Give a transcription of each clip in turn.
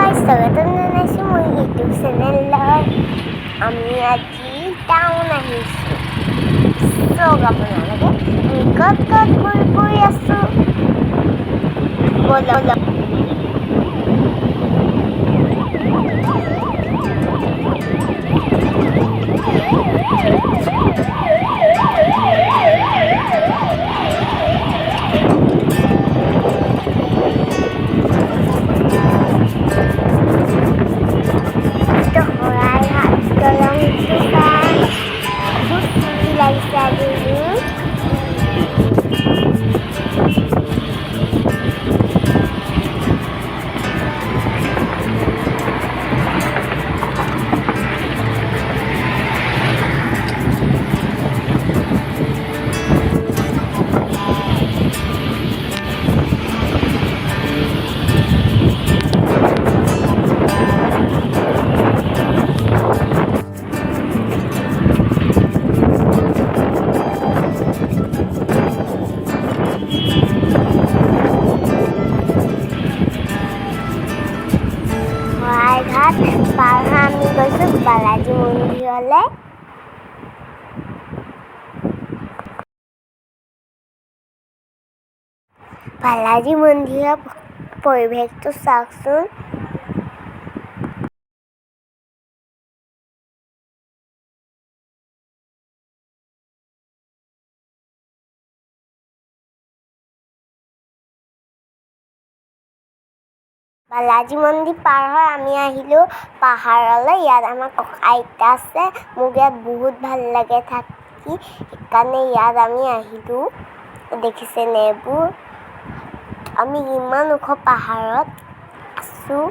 guys, स्वागतम जनाइছো মোৰ YouTube চেনেলত। আমি আজি টাউন আহিছোঁ। চাওক আপোনালোকে আমি ক'ত গৈ আছোঁ। ব'লক ঘাট পাৰ হৈ আমি গৈছোঁ বালাজী মন্দিৰলৈ। বালাজী মন্দিৰৰ পৰিৱেশটো চাওকচোন। বালাজী মন্দিৰ পাৰ হৈ আমি আহিলোঁ পাহাৰলৈ। ইয়াত আমাৰ ককা আইতা আছে। মোক ইয়াত বহুত ভাল লাগে থাকি, সেইকাৰণে ইয়াত আমি আহিলোঁ। দেখিছেনে এইবোৰ? আমি ইমান ওখ পাহাৰত আছোঁ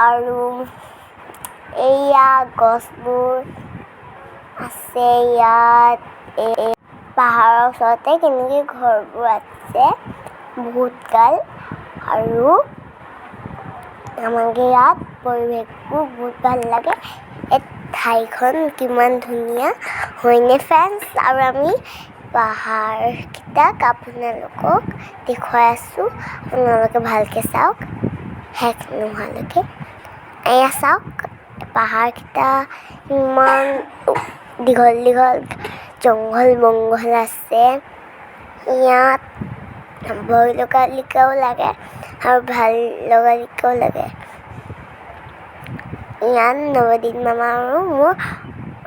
আৰু এইয়া গছবোৰ আছে ইয়াত। পাহাৰৰ ওচৰতে কেনেকৈ ঘৰবোৰ আছে বহুত গাল। আৰু আমাকে ইয়াত পৰিৱেশবোৰ বহুত ভাল লাগে। এই ঠাইখন কিমান ধুনীয়া হয়নে ফ্ৰেণ্ডছ? আৰু আমি পাহাৰকেইটাক আপোনালোকক দেখুৱাই আছোঁ। আপোনালোকে ভালকৈ চাওক শেষ নোহোৱালৈকে। এয়া চাওক পাহাৰকেইটা ইমান দীঘল দীঘল জংঘল বংঘল আছে। ইয়াত ভয় লগালিকাও লাগে আৰু ভাল লগালিকাও লাগে। ইয়াত নৱদিন মামা আৰু মোৰ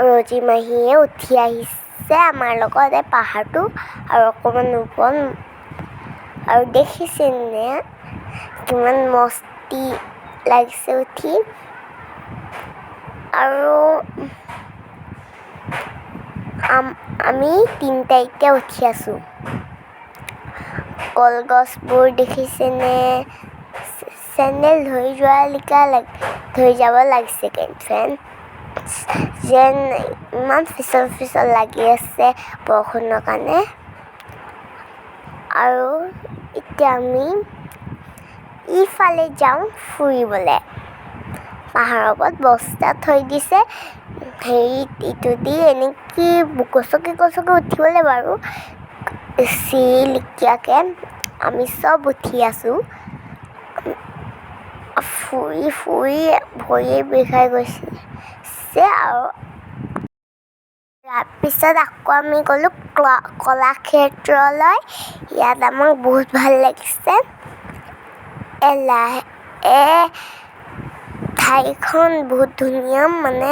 ৰজি মাহীয়ে উঠি আহিছে আমাৰ লগত এই পাহাৰটো আৰু অকণমান ওপৰত। আৰু দেখিছেনে কিমান মস্তি লাগিছে উঠি। আৰু আমি তিনিটা উঠি আছোঁ। কলগছবোৰ দেখিছেনে? চেণ্ডেল ধৰি যাব লাগিছে ফ্ৰেণ্ড। যেন ইমান পিছল লাগি আছে বৰষুণৰ কাৰণে। আৰু এতিয়া আমি ইফালে যাওঁ ফুৰিবলৈ। পাহাৰৰ ওপৰত বস্তা থৈ দিছে। ইটো দি এনেকৈ গছকি উঠিবলৈ বাৰু চিৰিলিকীয়াকৈ আমি চব উঠি আছোঁ। ফুৰি ভৰিয়ে বিষাই গৈছে। আৰু তাৰপিছত আকৌ আমি গ'লোঁ কলাক্ষেত্ৰলৈ। ইয়াত আমাক বহুত ভাল লাগিছে। ঠাইখন বহুত ধুনীয়া, মানে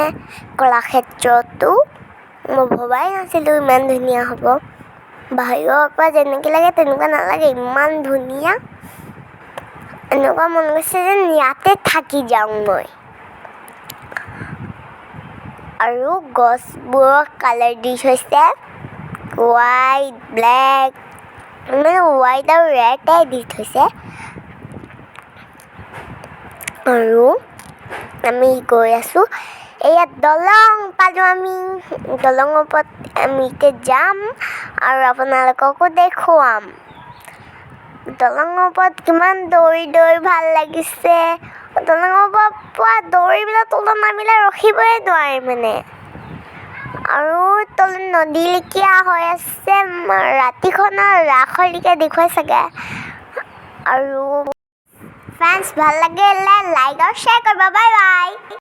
কলাক্ষেত্ৰটো মই ভবাই নাছিলোঁ ইমান ধুনীয়া হ'ব। বাহিৰৰ পৰা যেনেকৈ লাগে তেনেকুৱা নালাগে, ইমান ধুনীয়া। এনেকুৱা মন গৈছে যেন ইয়াতে থাকি যাওঁ মই। আৰু গছবোৰৰ কালাৰ দি থৈছে হোৱাইট, ব্লেক, মানে হোৱাইট আৰু ৰেডে দি থৈছে। আৰু আমি গৈ আছোঁ। এয়া দলং পালোঁ আমি। দলঙৰ ওপৰত আমি এতিয়া যাম আৰু আপোনালোককো দেখুৱাম। দলঙৰ ওপৰত কিমান দৌৰি ভাল লাগিছে। দলঙৰ পৰা দৌৰি পেলাই তলত নামিলে ৰখিবই নোৱাৰে মানে। আৰু তলত নদীলেখীয়া হৈ আছে। ৰাতিখনৰ ৰাসলৈকে দেখুৱাই চাগে। আৰু ফ্ৰেণ্ডছ ভাল লাগিলে লাইক আৰু শ্বেয়াৰ কৰিব। Bye bye.